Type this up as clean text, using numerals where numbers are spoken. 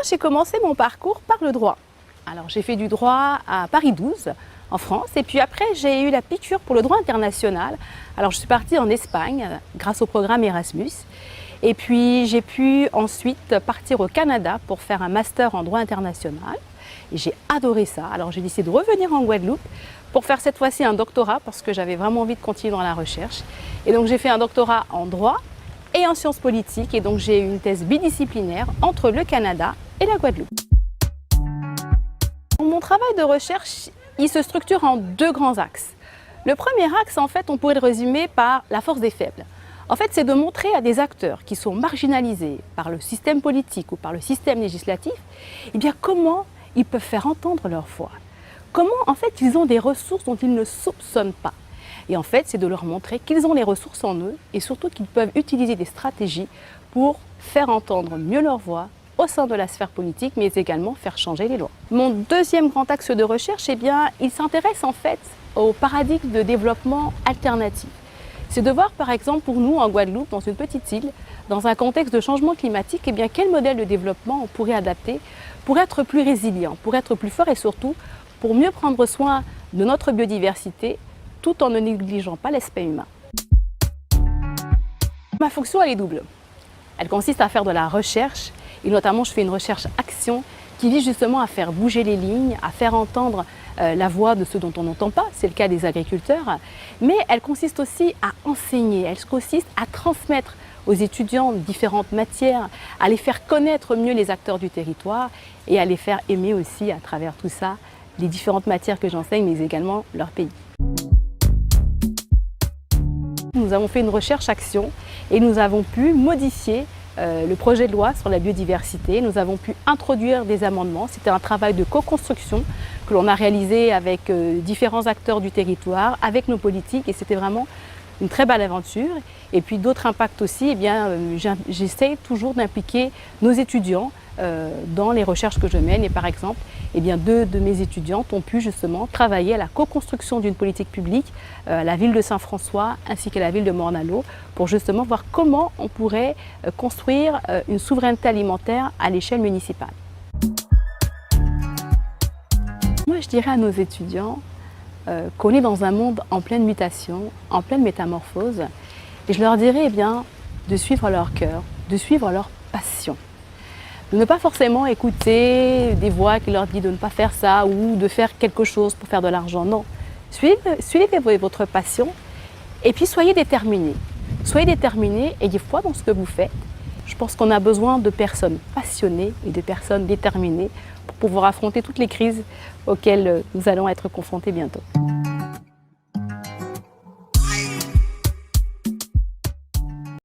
j'ai commencé mon parcours par le droit. Alors j'ai fait du droit à Paris 12, en France, et puis après j'ai eu la piqûre pour le droit international. Alors je suis partie en Espagne grâce au programme Erasmus, et puis j'ai pu ensuite partir au Canada pour faire un master en droit international, et j'ai adoré ça. Alors j'ai décidé de revenir en Guadeloupe pour faire cette fois-ci un doctorat, parce que j'avais vraiment envie de continuer dans la recherche. Et donc j'ai fait un doctorat en droit et en sciences politiques, et donc j'ai eu une thèse bidisciplinaire entre le Canada et la Guadeloupe. Mon travail de recherche, il se structure en deux grands axes. Le premier axe, en fait, on pourrait le résumer par la force des faibles. En fait, c'est de montrer à des acteurs qui sont marginalisés par le système politique ou par le système législatif, eh bien, comment ils peuvent faire entendre leur voix. Comment, en fait, ils ont des ressources dont ils ne soupçonnent pas. Et en fait, c'est de leur montrer qu'ils ont les ressources en eux et surtout qu'ils peuvent utiliser des stratégies pour faire entendre mieux leur voix au sein de la sphère politique, mais également faire changer les lois. Mon deuxième grand axe de recherche, eh bien, il s'intéresse en fait au paradigme de développement alternatif. C'est de voir, par exemple, pour nous, en Guadeloupe, dans une petite île, dans un contexte de changement climatique, eh bien, quel modèle de développement on pourrait adapter pour être plus résilient, pour être plus fort et surtout pour mieux prendre soin de notre biodiversité tout en ne négligeant pas l'aspect humain. Ma fonction, elle est double. Elle consiste à faire de la recherche, et notamment je fais une recherche-action qui vise justement à faire bouger les lignes, à faire entendre la voix de ceux dont on n'entend pas, c'est le cas des agriculteurs, mais elle consiste aussi à enseigner, elle consiste à transmettre aux étudiants différentes matières, à les faire connaître mieux les acteurs du territoire et à les faire aimer aussi à travers tout ça les différentes matières que j'enseigne, mais également leur pays. Nous avons fait une recherche-action et nous avons pu modifier le projet de loi sur la biodiversité. Nous avons pu introduire des amendements. C'était un travail de co-construction que l'on a réalisé avec différents acteurs du territoire, avec nos politiques, et c'était vraiment une très belle aventure. Et puis d'autres impacts aussi, eh bien, j'essaie toujours d'impliquer nos étudiants dans les recherches que je mène. Et par exemple, eh bien, deux de mes étudiantes ont pu justement travailler à la co-construction d'une politique publique à la ville de Saint-François ainsi qu'à la ville de Morne-à-l'Eau pour justement voir comment on pourrait construire une souveraineté alimentaire à l'échelle municipale. Moi, je dirais à nos étudiants qu'on est dans un monde en pleine mutation, en pleine métamorphose, et je leur dirais eh bien, de suivre leur cœur, de suivre leur passion. De ne pas forcément écouter des voix qui leur disent de ne pas faire ça ou de faire quelque chose pour faire de l'argent. Non, suivez votre passion et puis soyez déterminés. Soyez déterminés, ayez foi dans ce que vous faites. Je pense qu'on a besoin de personnes passionnées et de personnes déterminées pour pouvoir affronter toutes les crises auxquelles nous allons être confrontés bientôt.